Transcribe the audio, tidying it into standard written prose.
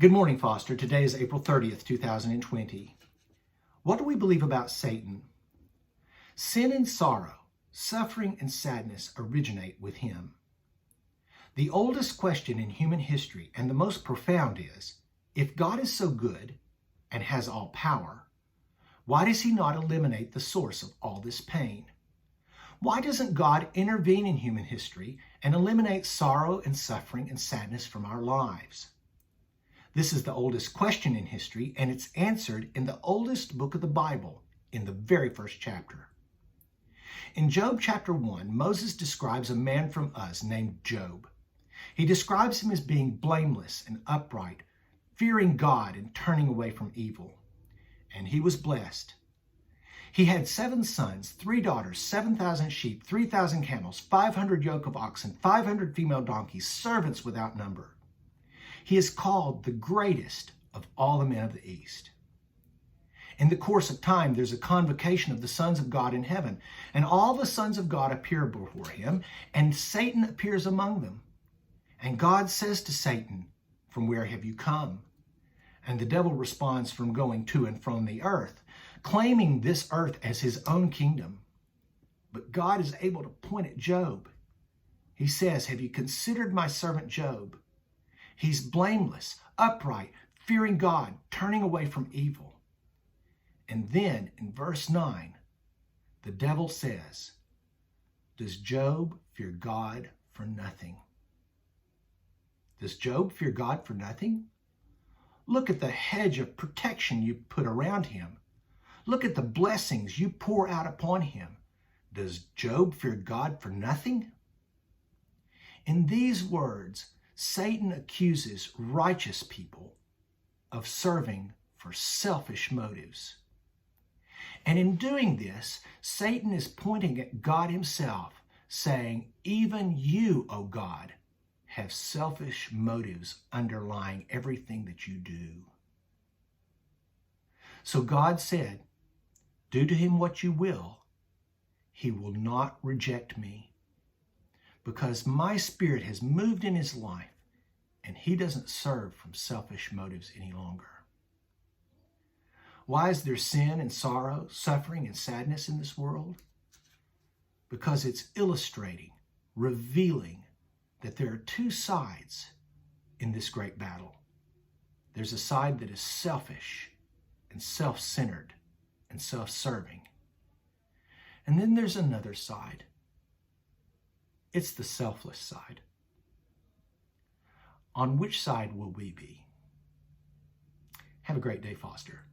Good morning, Foster. Today is April 30th, 2020. What do we believe about Satan? Sin and sorrow, suffering and sadness originate with him. The oldest question in human history and the most profound is, if God is so good and has all power, why does he not eliminate the source of all this pain? Why doesn't God intervene in human history and eliminate sorrow and suffering and sadness from our lives? This is the oldest question in history, and it's answered in the oldest book of the Bible, in the very first chapter. In Job chapter 1, Moses describes a man from Uz named Job. He describes him as being blameless and upright, fearing God and turning away from evil. And he was blessed. He had 7 sons, 3 daughters, 7,000 sheep, 3,000 camels, 500 yoke of oxen, 500 female donkeys, servants without number. He is called the greatest of all the men of the East. In the course of time, there's a convocation of the sons of God in heaven, and all the sons of God appear before him, and Satan appears among them. And God says to Satan, "From where have you come?" And the devil responds, "From going to and from the earth," claiming this earth as his own kingdom. But God is able to point at Job. He says, "Have you considered my servant Job? He's blameless, upright, fearing God, turning away from evil." And then in verse 9, the devil says, "Does Job fear God for nothing?" Does Job fear God for nothing? Look at the hedge of protection you put around him. Look at the blessings you pour out upon him. Does Job fear God for nothing? In these words, Satan accuses righteous people of serving for selfish motives. And in doing this, Satan is pointing at God himself, saying, "Even you, O God, have selfish motives underlying everything that you do." So God said, "Do to him what you will. He will not reject me, because my spirit has moved in his life, and he doesn't serve from selfish motives any longer." Why is there sin and sorrow, suffering and sadness in this world? Because it's illustrating, revealing that there are 2 sides in this great battle. There's a side that is selfish and self-centered and self-serving. And then there's another side. It's the selfless side. On which side will we be? Have a great day, Foster.